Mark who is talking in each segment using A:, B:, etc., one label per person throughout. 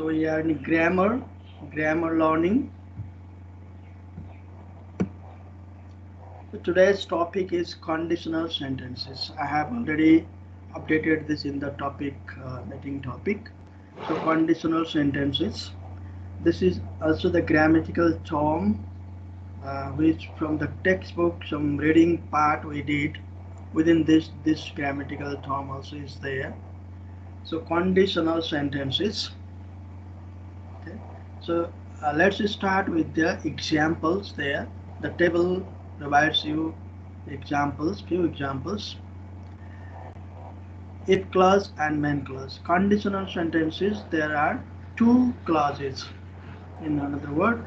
A: So we are in grammar learning. So today's topic is conditional sentences. I have already updated this in the topic meeting topic. So conditional sentences. This is also the grammatical term which from the textbook, some reading part we did. Within this grammatical term also is there. So conditional sentences. Okay. So let's start with the examples there. The table provides you examples, few examples. If clause and main clause. Conditional sentences, there are two clauses. In another word,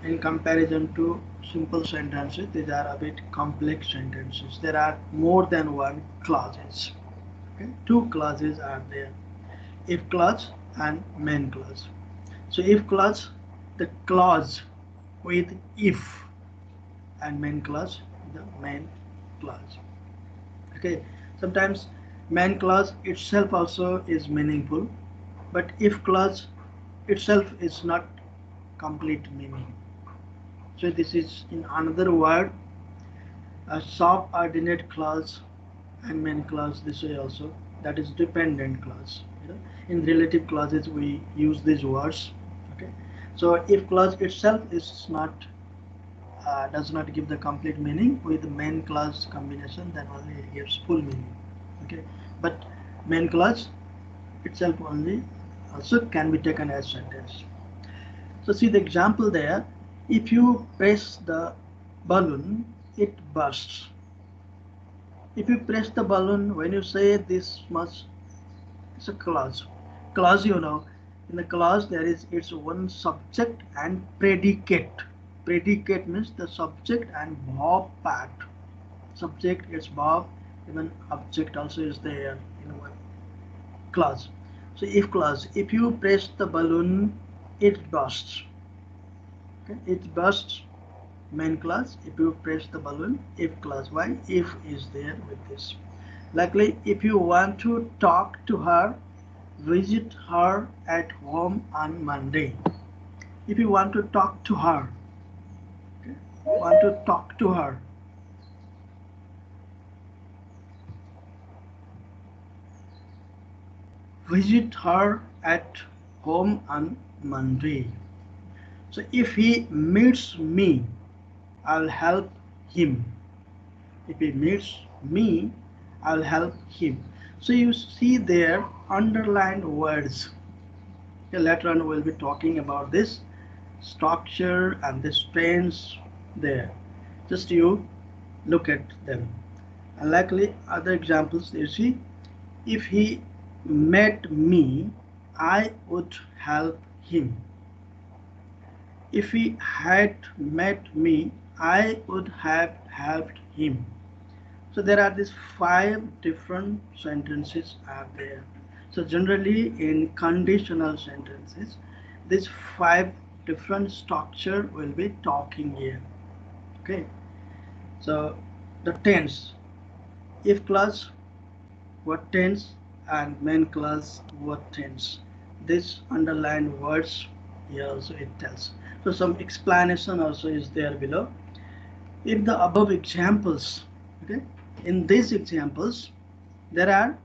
A: in comparison to simple sentences, these are a bit complex sentences. There are more than one clauses. Okay? Two clauses are there. If clause and main clause. So if clause, the clause with if, and main clause, the main clause. Okay, sometimes main clause itself also is meaningful, but if clause itself is not complete meaning. So this is in another word a subordinate clause and main clause this way also, that is dependent clause. In relative clauses we use these words. Okay, so if clause itself is not does not give the complete meaning, with the main clause combination then only it gives full meaning. Okay, but main clause itself only also can be taken as sentence. So see the example there. If you press the balloon, it bursts. If you press the balloon, when you say this much, it's a clause. Clause, in the clause there is its one subject and predicate. Predicate means the subject and verb part. Subject is verb, even object also is there in one clause. So if clause, if you press the balloon, it bursts. Okay, it bursts, main clause. If you press the balloon, if clause. Why? If is there with this. Likely, if you want to talk to her, visit her at home on Monday. If you want to talk to her, okay, want to talk to her, visit her at home on Monday. So if he meets me, I'll help him. If he meets me, I'll help him. So you see there underlined words. Okay, later on we'll be talking about this structure and this tense there. Just you look at them. And likely other examples you see, if he met me, I would help him. If he had met me, I would have helped him. So there are these 5 different sentences are there. So generally in conditional sentences, these 5 different structure will be talking here. Okay. So the tense, if clause, what tense, and main clause, what tense. This underlined words here also it tells. So some explanation also is there below. If the above examples, okay, in these examples there are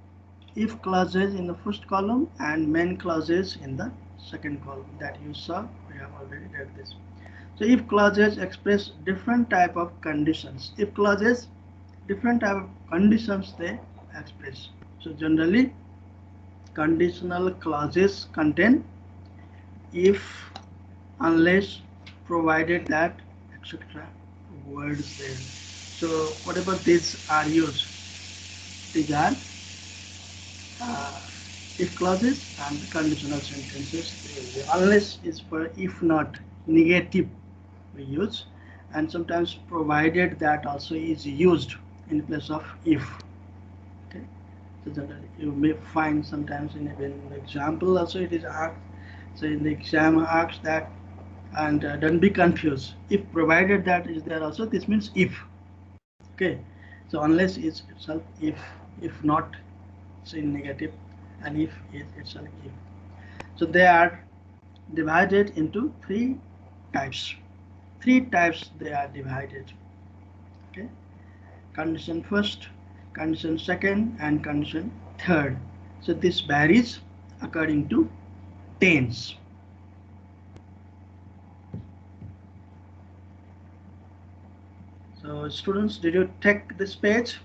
A: if clauses in the first column and main clauses in the second column that you saw. We have already read this. So if clauses express different type of conditions, if clauses different type of conditions they express. So generally conditional clauses contain if, unless, provided that, etc. words there. So whatever these are used, these are if clauses and conditional sentences. Unless is for if not, negative we use, and sometimes provided that also is used in place of if. Okay, so generally you may find sometimes in even example also it is asked. So in the exam asks that, and don't be confused. If provided that is there also, this means if. Okay, so unless is itself if not, so in negative, and if is itself if. So they are divided into three types. Three types they are divided. Okay, condition first, condition second, and condition third. So this varies according to tense. So students, did you take this page?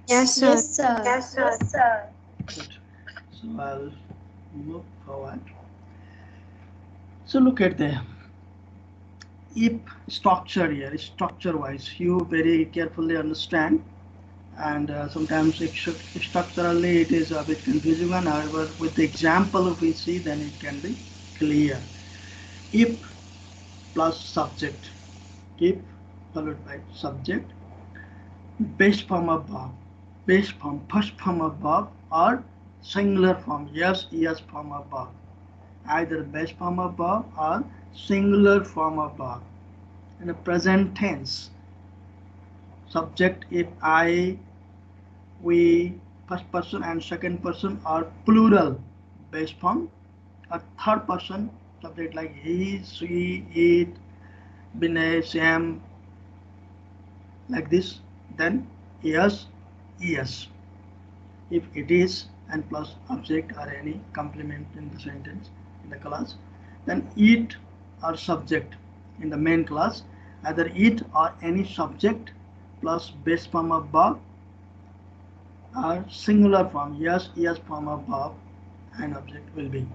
B: Yes, sir.
C: Yes, sir.
A: Good. So I'll move forward. So look at the if structure here, structure wise, you very carefully understand, and sometimes structurally it is a bit confusing one. However, with the example if we see, then it can be clear. If plus subject, if followed by subject, base form of verb, base form, first form of verb, or singular form, yes, yes form of verb, either base form of verb or singular form of verb. In the present tense, subject if I, we, first person and second person are plural base form. A third person subject like he, she, it, Binay, Sam, like this, then yes, yes. If it is and plus object or any complement in the sentence in the class, then it or subject in the main class, either it or any subject plus base form of verb or singular form, yes, yes form of verb and object will be.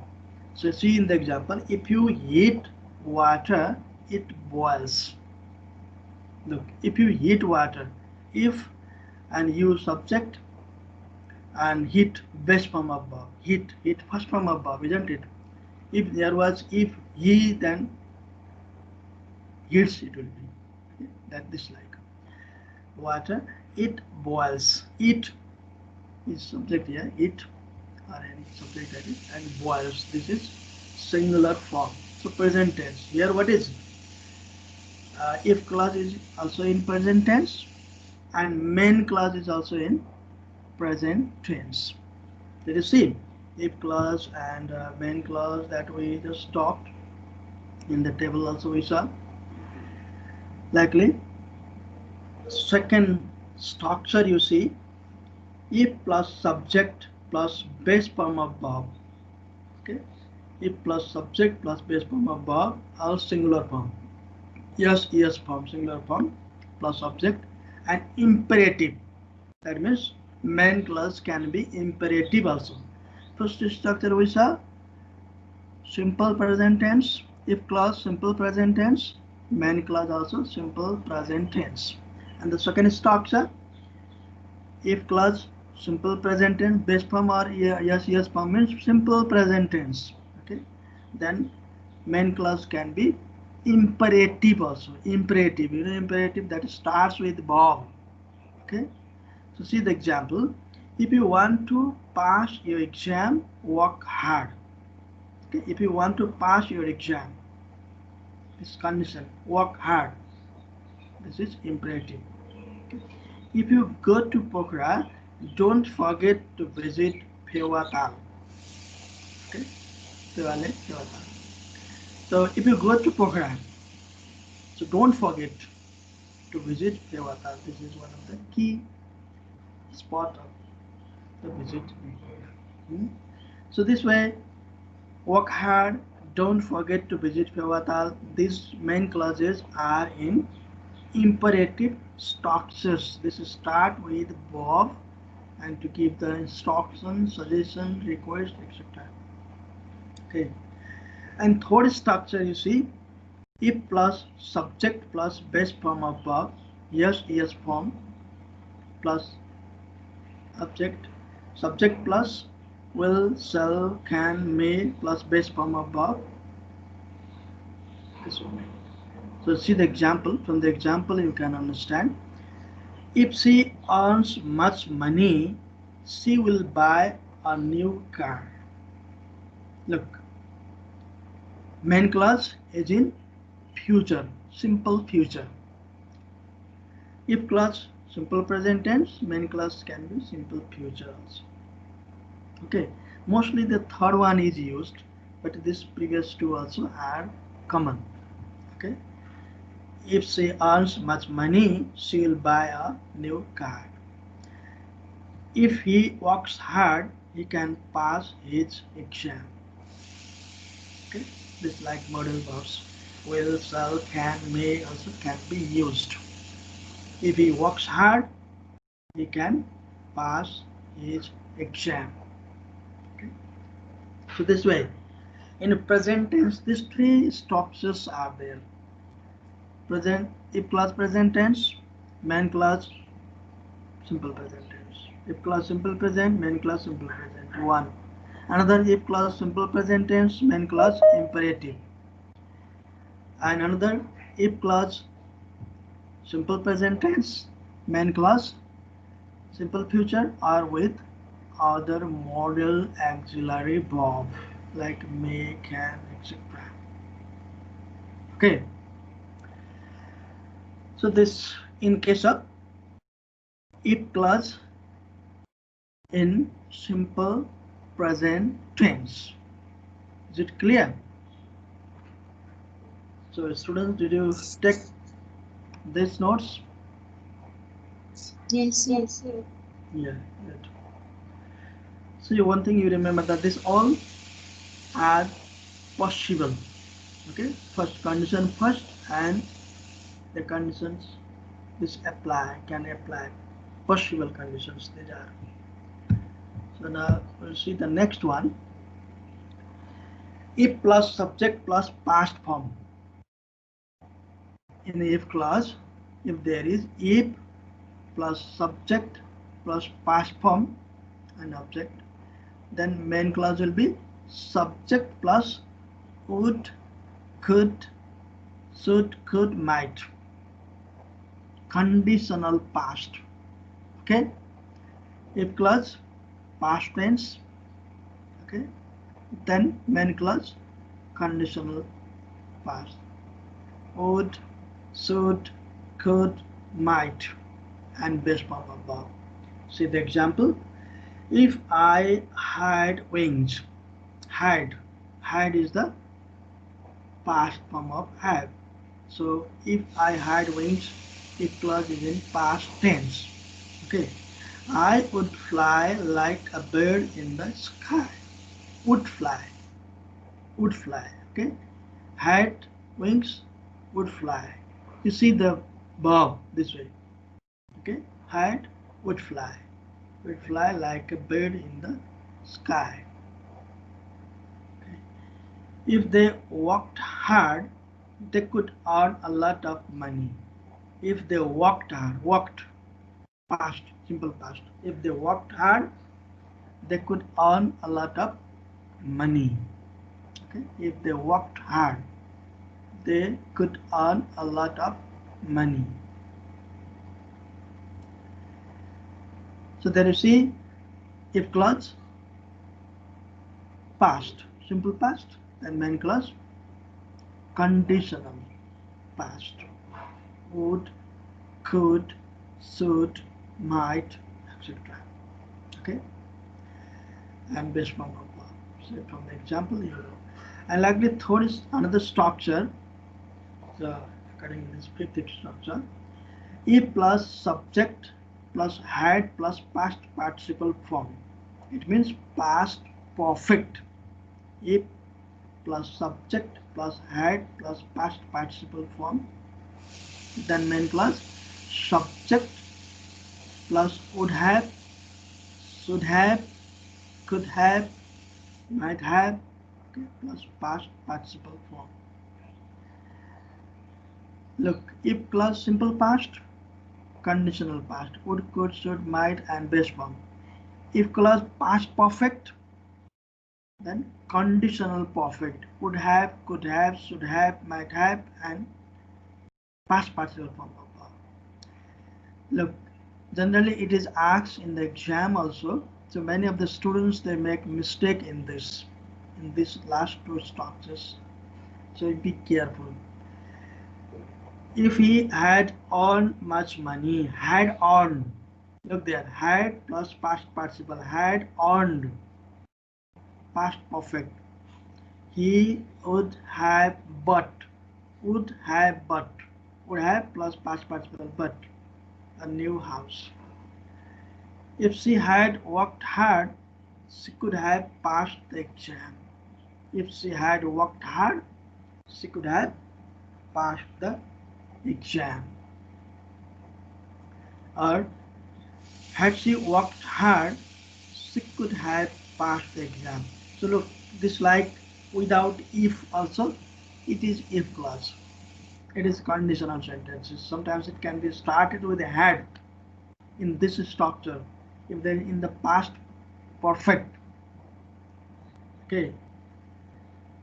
A: So see in the example, if you heat water, it boils. Look, if you heat water, if and you subject and heat base form of verb, heat first form of verb, isn't it? If there was if he, then heats it will be. Okay? That this like water, it boils. It is subject here, it or any subject that is, and boils. This is singular form. So present tense. Here what is? If clause is also in present tense and main clause is also in present tense. Did you see? If clause and main clause that we just talked in the table also we saw. Likely, second structure you see, if plus subject plus base form of verb. Okay, if plus subject plus base form of verb or singular form. Yes, yes form, singular form plus object and imperative. That means main clause can be imperative also. First structure we saw simple present tense. If clause simple present tense, main clause also simple present tense. And the second structure, if clause simple present tense, base form or yes yes form means simple present tense. Okay, then main clause can be imperative also. Imperative, you know, imperative that starts with verb. Okay, so see the example. If you want to pass your exam, work hard. Okay, if you want to pass your exam, this condition, work hard. This is imperative. Okay. If you go to Pokhara, don't forget to visit Pewatal. Okay, Pewatal. So if you go to Pokhara, so don't forget to visit Pewatal. This is one of the key spot of the visit in Pokhara. So this way, work hard, don't forget to visit Pewatal. These main clauses are in imperative structures. This is start with verb and to give the instruction, suggestion, request, etc. Okay. And third structure you see, if plus subject plus base form of verb, yes, yes form plus object, subject plus will, shall, can, may plus base form of verb. This one. So see the example. From the example you can understand. If she earns much money, she will buy a new car. Look, main clause is in future, simple future. If clause simple present tense, main clause can be simple future also. Okay, Mostly the third one is used, but this previous two also are common. Okay. If she earns much money, she will buy a new car. If he works hard, he can pass his exam. Okay. This like modal verbs. Will, shall, can, may also can be used. If he works hard, he can pass his exam. Okay. So this way, in present tense, these three structures are there. Present, if clause present tense, main clause simple present tense. If clause simple present, main clause simple present. One. Another if clause simple present tense, main clause imperative. And another if clause simple present tense, main clause simple future are with other modal auxiliary verb like may, can, etc. Okay. So this in case of if clause in simple present tense. Is it clear? So students, did you take these notes?
B: Yes, yes.
A: Yeah, good. So one thing you remember that this all are possible. Okay, first condition first, and the conditions this apply can apply possible conditions these are. So now we'll see the next one. If plus subject plus past form. In the if clause, if there is if plus subject plus past form and object, then main clause will be subject plus would, could, should, could, might. Conditional past. Okay. If clause past tense. Okay. Then main clause conditional past. Would, should, could, might, and base form above. See the example. If I had wings, had, had is the past form of have. So if I had wings, it clause is in past tense. Okay. I would fly like a bird in the sky. Would fly. Would fly. Okay. Had wings, would fly. You see the verb this way. Okay. Had, would fly. Would fly like a bird in the sky. Okay. If they worked hard, they could earn a lot of money. If they worked hard, worked, past, simple past. If they worked hard, they could earn a lot of money. Okay? If they worked hard, they could earn a lot of money. So there you see, if clause past, simple past, and main clause conditional past. Would, could, should, might, etc. Okay, and based from say from the example you know. And like the third is another structure. So according to this fifth structure, if plus subject plus had plus past participle form. It means past perfect. If plus subject plus had plus past participle form, then main clause subject plus would have, should have, could have, might have, okay, plus past participle form. Look, if plus simple past, conditional past, would, could, should, might, and base form. If clause past perfect, then conditional perfect, would have, could have, should have, might have, and past participle form of verb. Look, generally it is asked in the exam also. So many of the students they make mistake in this last two structures. So be careful. If he had earned much money, had earned. Look there, had plus past participle, had earned. past perfect. He would have but. Would have but. Would have plus past participle but. A new house. If she had worked hard, she could have passed the exam. If she had worked hard, she could have passed the exam. Or had she worked hard, she could have passed the exam. So look, this like without if also, it is if clause. It is conditional sentences. Sometimes it can be started with a had in this structure. If then in the past perfect, okay,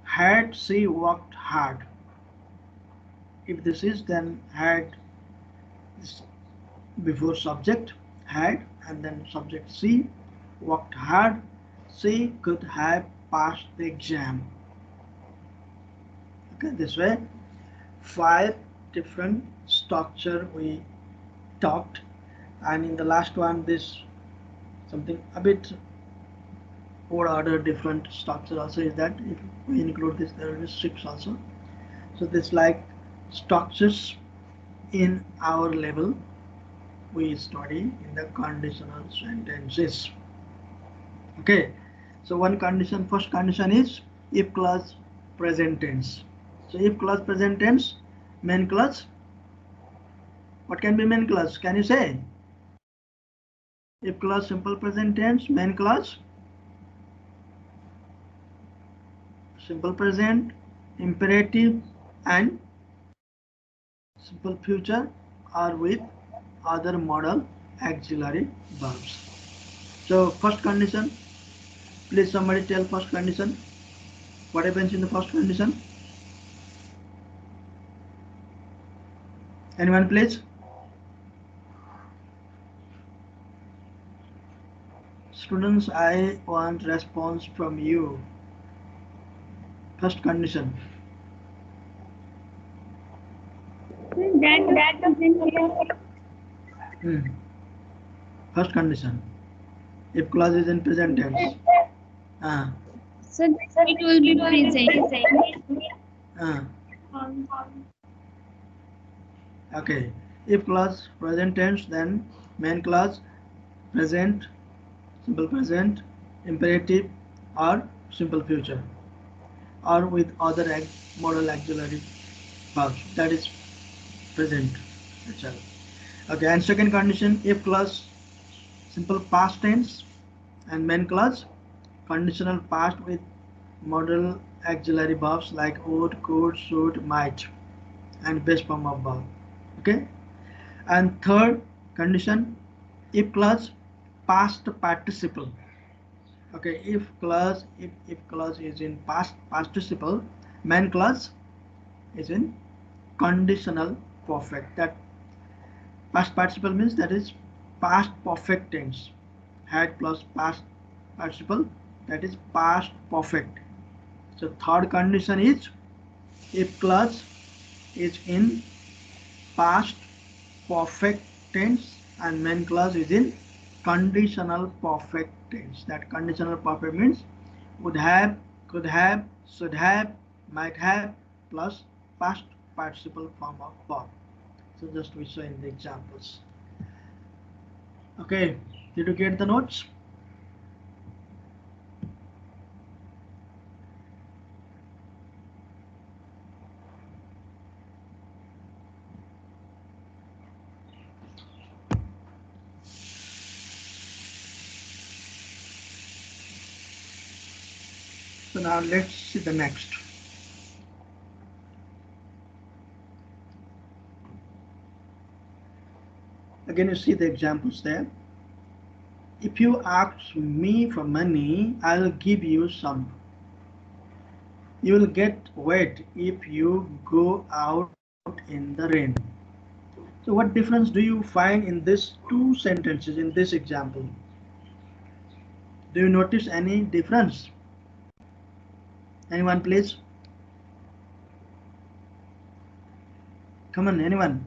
A: had she worked hard. If this is then had this before subject had and then subject she worked hard, she could have passed the exam. Okay, this way 5 different structure we talked, and in the last one this something a bit or other different structure also is that if we include this there will be 6 also. So this like structures in our level we study in the conditional sentences. Okay, so one condition, first condition is if clause present tense. So if clause present tense, main clause, what can be main clause? Can you say? If clause simple present tense, main clause, simple present, imperative and simple future are with other modal auxiliary verbs. So first condition, please somebody tell first condition. What happens in the first condition? Anyone please? Students, I want response from you. First condition.
B: That doesn't
A: Hmm. First condition. If clause is in present tense. Ah.
B: so it will be present.
A: Ah.
B: Um,
A: Okay. If clause present tense, then main clause present, simple present, imperative, or simple future, or with other modal auxiliary verbs. That is present itself. Okay. And second condition, if clause simple past tense and main clause conditional past with modal auxiliary verbs like would, could, should, might, and base form of verb. Okay. And third condition, if clause past participle. Okay, if clause is in past participle, main clause is in conditional perfect. That past participle means that is past perfect tense. Had plus past participle, that is past perfect. So third condition is if clause is in past perfect tense and main clause is in conditional perfect tense. That conditional perfect means would have, could have, should have, might have plus past participle form of verb. So just we show in the examples. Okay, did you get the notes? So now let's see the next. Again, you see the examples there. If you ask me for money, I'll give you some. You will get wet if you go out in the rain. So what difference do you find in these two sentences in this example? Do you notice any difference? Anyone please? Come on, anyone?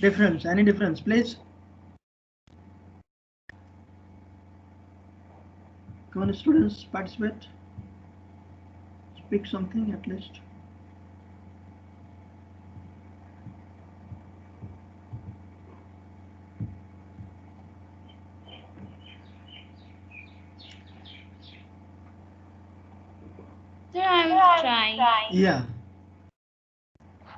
A: Difference? Any difference, please? Come on, students, participate. Speak something at least.
B: Sir, I will try.
A: Yeah.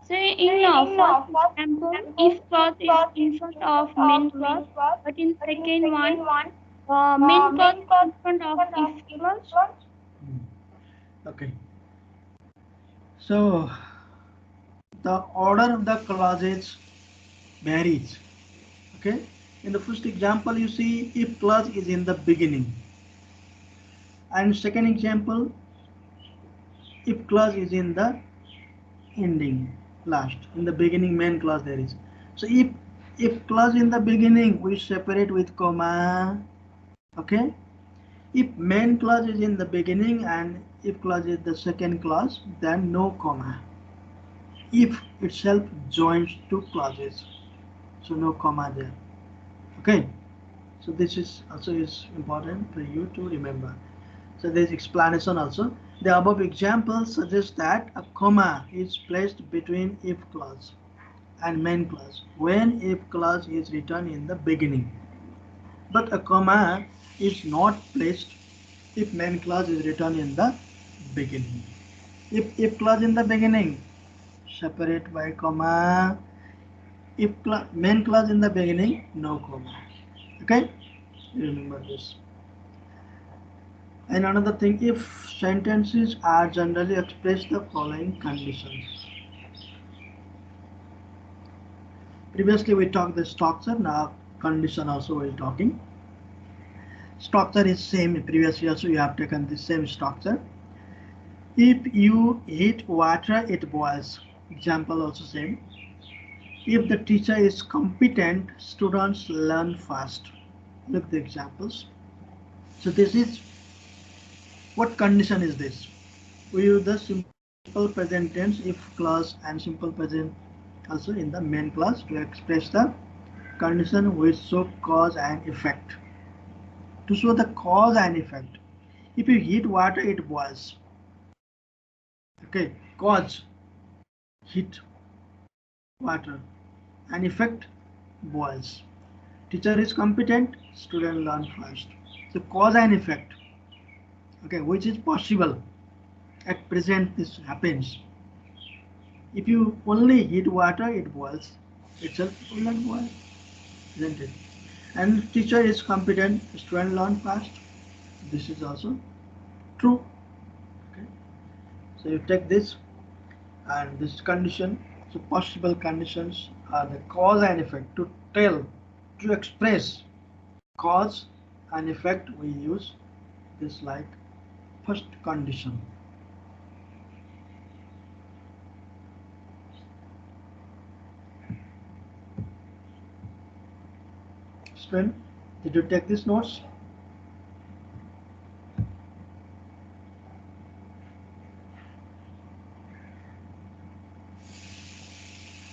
B: So in first example, if clause is in front of main clause, but in second one, main clause is in front of if clause.
A: Okay. So the order of the clauses varies. Okay. In the first example, you see if clause is in the beginning, and second example, if clause is in the ending, last. In the beginning, main clause there is. So if clause in the beginning, we separate with comma. Okay. If main clause is in the beginning and if clause is the second clause, then no comma. If itself joins two clauses, so no comma there. Okay. So this is also is important for you to remember. So there is explanation also. The above example suggests that a comma is placed between if clause and main clause when if clause is written in the beginning. But a comma is not placed if main clause is written in the beginning. If clause in the beginning, separate by comma. If main clause in the beginning, no comma. Okay, remember this. And another thing, if sentences are generally express the following conditions. Previously we talked the structure, now condition also we're talking. Structure is same, previously also you have taken the same structure. If you heat water, it boils. Example also same. If the teacher is competent, students learn fast. Look at the examples. So this is, what condition is this? We use the simple present tense if clause and simple present also in the main clause to express the condition which show cause and effect. To show the cause and effect. If you heat water, it boils. Okay, cause, heat water, and effect, boils. Teacher is competent, student learn fast. So cause and effect, okay, which is possible at present this happens. If you only heat water, it boils. Itself will not boil, isn't it? And teacher is competent, student learn fast. This is also true. Okay. So you take this and this condition. So possible conditions are the cause and effect. To tell, to express cause and effect, we use this like first condition. Student, did you take these notes?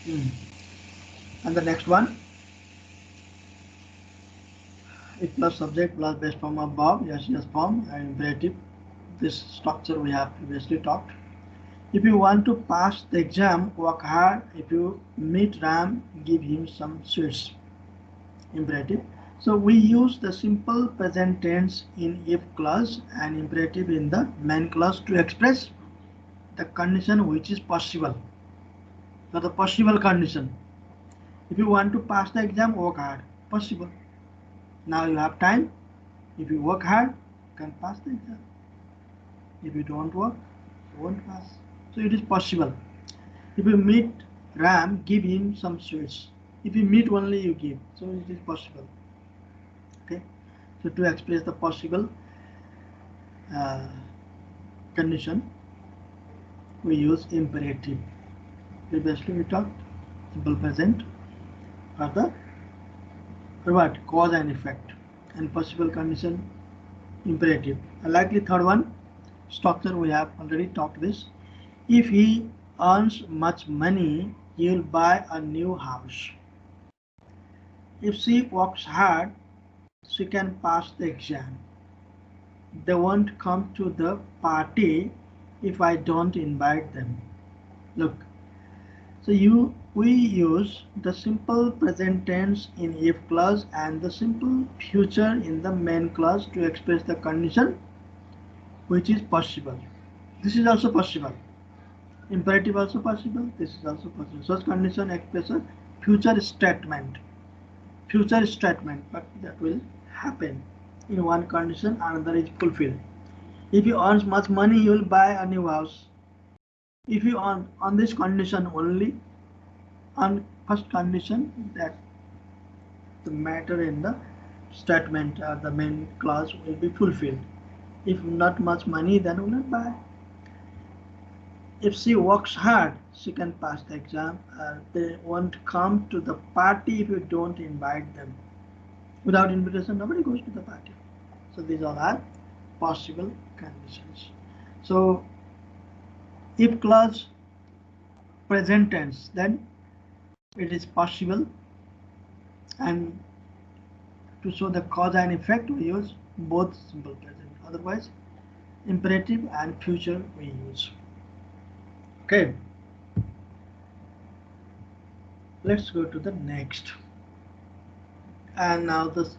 A: Hmm. And the next one, it plus subject plus base form of verb, yes, yes form, and imperative. This structure we have previously talked. If you want to pass the exam, work hard. If you meet Ram, give him some sweets. Imperative. So we use the simple present tense in if clause and imperative in the main clause to express the condition which is possible. So the possible condition. If you want to pass the exam, work hard. Possible. Now you have time. If you work hard, you can pass the exam. If you don't work, you won't pass. So it is possible. If you meet Ram, give him some sweets. If you meet only, you give. So it is possible. Okay. So to express the possible uh, condition, we use imperative. Previously we talked simple present or the or what cause and effect, and possible condition imperative. And likely third one structure we have already talked this. If he earns much money, he will buy a new house. If she works hard, she can pass the exam. They won't come to the party if I don't invite them. Look, so we use the simple present tense in if clause and the simple future in the main clause to express the condition which is possible. This is also possible. Imperative also possible. This is also possible. Such condition express a future statement. Future statement, but that will happen in one condition, another is fulfilled. If you earn much money, you will buy a new house. If you earn on this condition only, on first condition, that the matter in the statement or the main clause will be fulfilled. If not much money, then will not buy. If she works hard, she can pass the exam. They won't come to the party if you don't invite them. Without invitation, nobody goes to the party. So these all are possible conditions. So if clause present tense, then it is possible, and to show the cause and effect we use both simple present. Otherwise, imperative and future we use. Okay, let's go to the next. And now this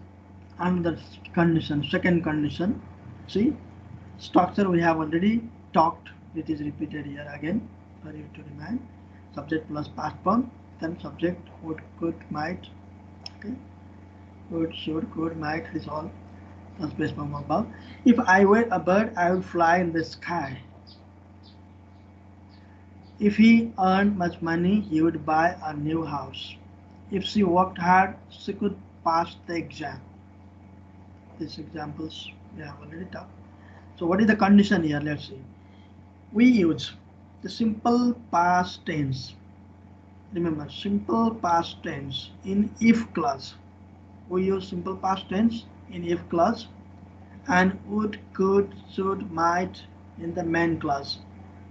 A: another condition, second condition. See, structure we have already talked. It is repeated here again for you to remind. Subject plus past form, then subject would, could, might. Okay, would, should, could, might is all plus base form above. If I were a bird, I would fly in the sky. If he earned much money, he would buy a new house. If she worked hard, she could pass the exam. These examples we have already talked. So what is the condition here? Let's see. We use the simple past tense. Remember, simple past tense in if clause. We use simple past tense in if clause and would, could, should, might in the main clause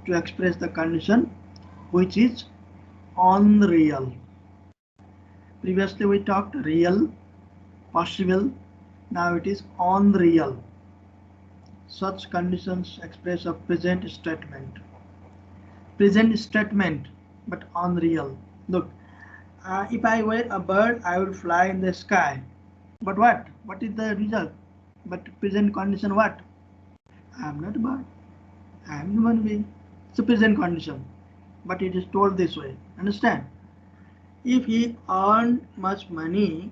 A: to express the condition which is unreal. Previously we talked real, possible, now it is unreal. Such conditions express a present statement. Present statement, but unreal. Look, if I were a bird, I would fly in the sky. But what? What is the result? But present condition what? I am not a bird. I am human being. It's a present condition. But it is told this way. Understand? If he earned much money,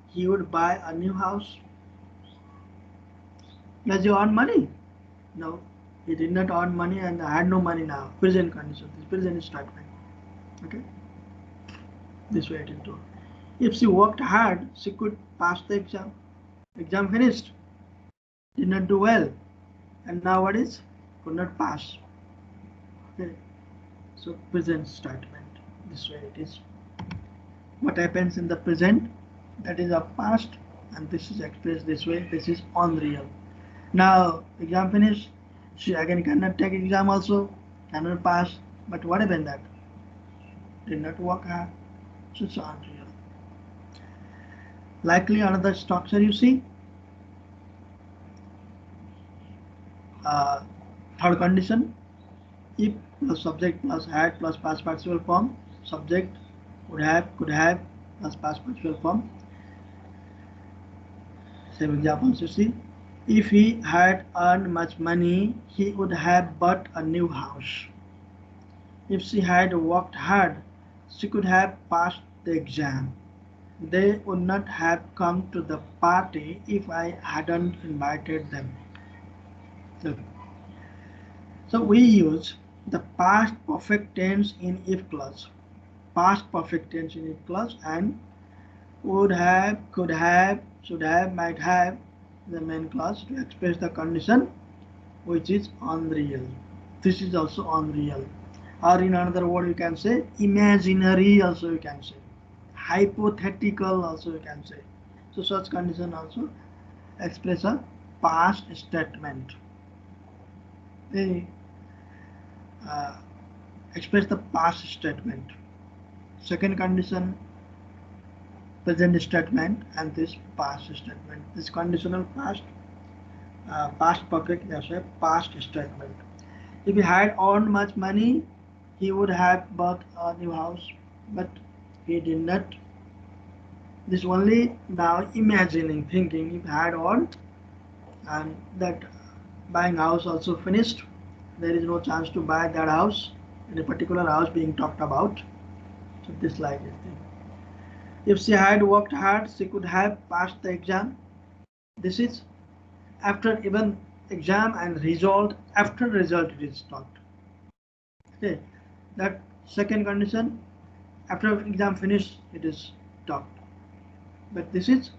A: he would buy a new house. Does he earn money? No. He did not earn money and had no money now. Present condition. This present statement. Okay? This way it is told. If she worked hard, she could pass the exam. Exam finished. Did not do well. And now what is? Could not pass. Okay. So present statement. This way it is. What happens in the present? That is a past, and this is expressed this way. This is unreal. Now exam finished. She again cannot take exam also. Cannot pass. But what happened that? Did not work hard. So it's unreal. Likely another structure you see. Uh, Third condition. If plus subject plus had plus past participle form. Subject would have, could have plus past participle form. Same examples you see. If he had earned much money, he would have bought a new house. If she had worked hard, she could have passed the exam. They would not have come to the party if I hadn't invited them. Look. So we use the past perfect tense in if clause. Past perfect tense in if clause and would have, could have, should have, might have the main clause to express the condition which is unreal. This is also unreal. Or in another word you can say imaginary also you can say. Hypothetical also you can say. So such condition also express a past statement. They uh, express the past statement. Second condition present statement and this past statement. This conditional past perfect is a past statement. If he had earned much money, he would have bought a new house, but he did not. This only now imagining, thinking if he had earned and that buying house also finished, there is no chance to buy that house in a particular house being talked about. So this like this thing. If she had worked hard, she could have passed the exam. This is after even exam and result, after result it is talked. Okay, that second condition, after exam finish it is talked. But this is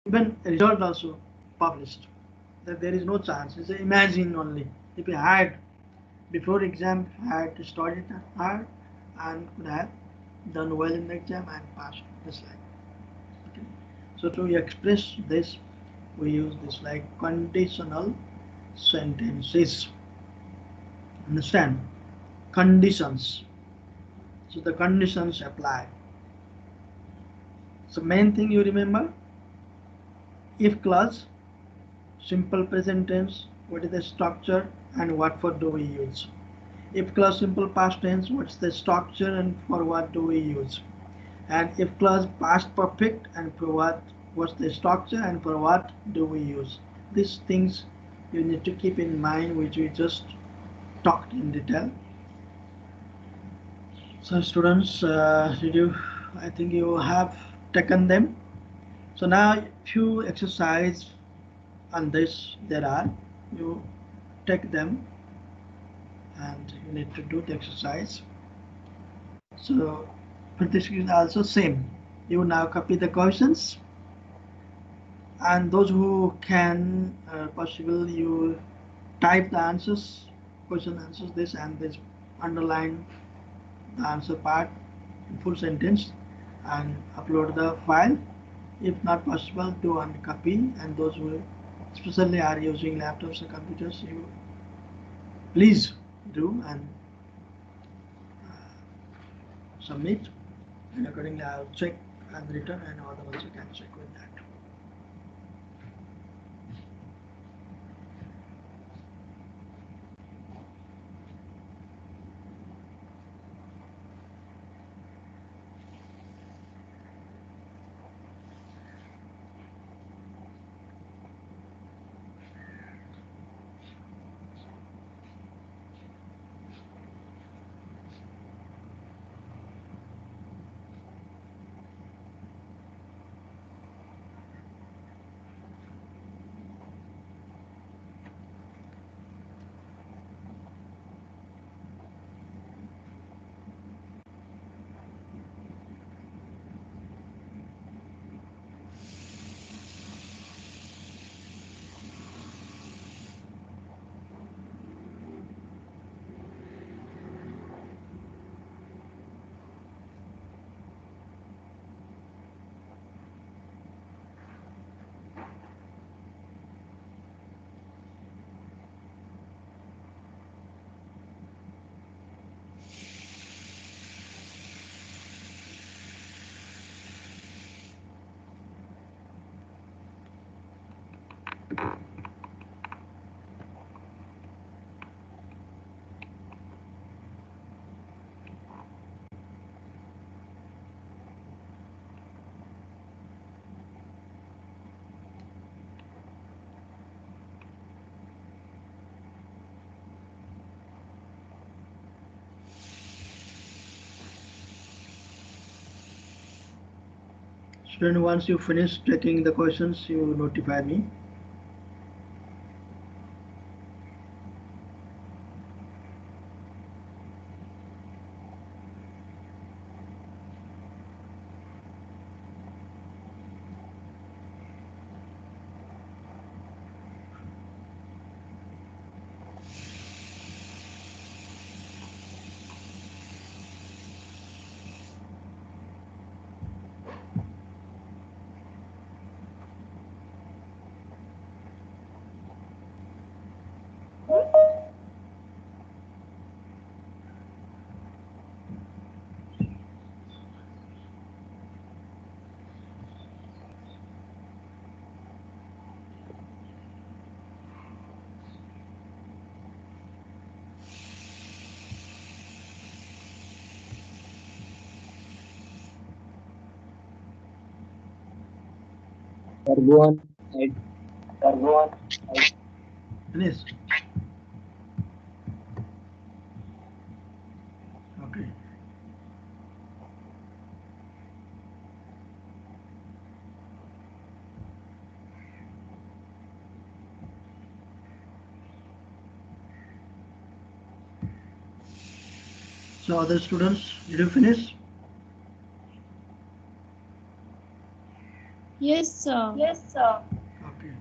A: even result also published. That there is no chance. It's imagine only. If you had before exam had studied hard and could have done well in the exam and passed this like. Okay. So to express this, we use this like conditional sentences. Understand? Conditions. So the conditions apply. So main thing you remember, if clause, simple present tense, what is the structure and what for do we use? If clause simple past tense, what's the structure and for what do we use? And if clause past perfect and for what's the structure and for what do we use? These things you need to keep in mind, which we just talked in detail. So students, did you? I think you have taken them. So now few exercise on this there are. You take them and you need to do the exercise. So for this is also same. You now copy the questions and those who can possible you type the answers, question answers this and this, underline the answer part in full sentence and upload the file. If not possible, do on copy, and those who especially are using laptops or computers, you please do and submit, and accordingly I'll check and return, and otherwise you can check with that. Student, once you finish checking the questions, you notify me.
C: Sir, go on.
A: Finish. Okay. So other students, did you finish?
B: Yes, sir.
A: Okay.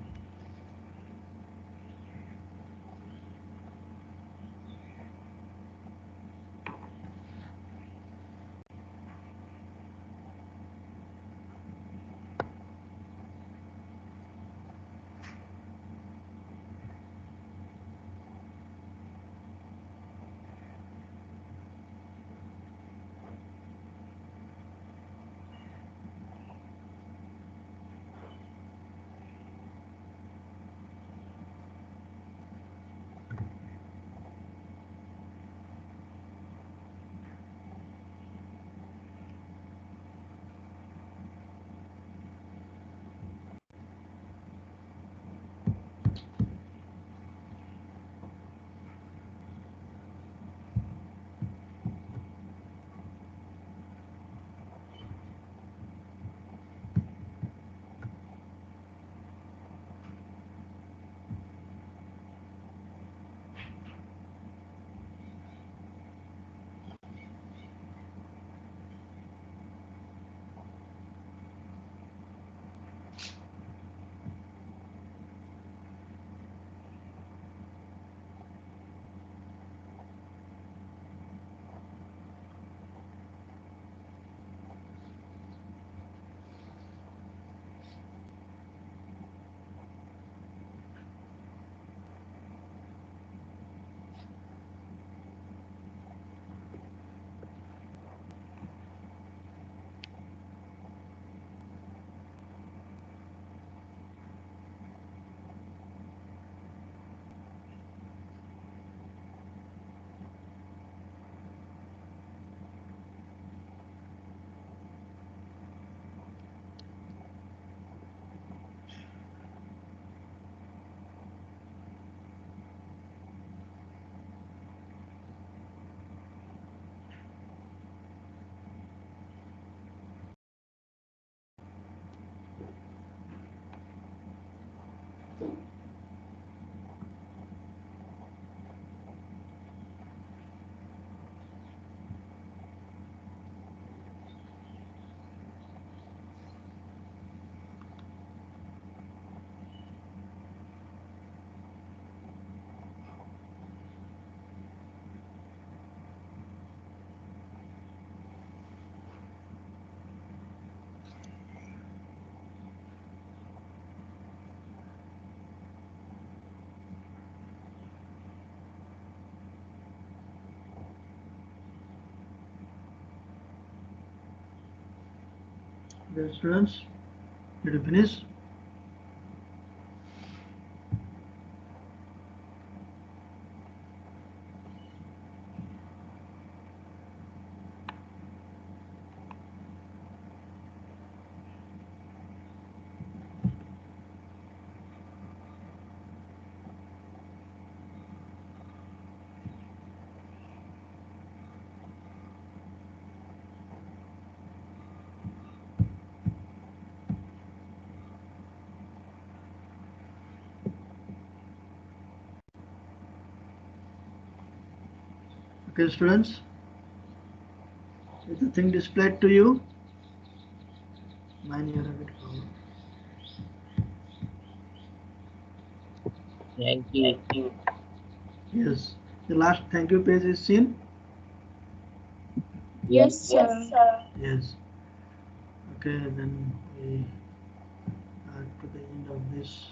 A: Okay, students, did you finish? Okay, students, is the thing displayed to you? Mine here a bit problem.
C: Thank you.
A: Yes. The last thank you page is seen?
B: Yes,
C: Yes.
B: sir.
A: Yes. Okay, then we are to the end of this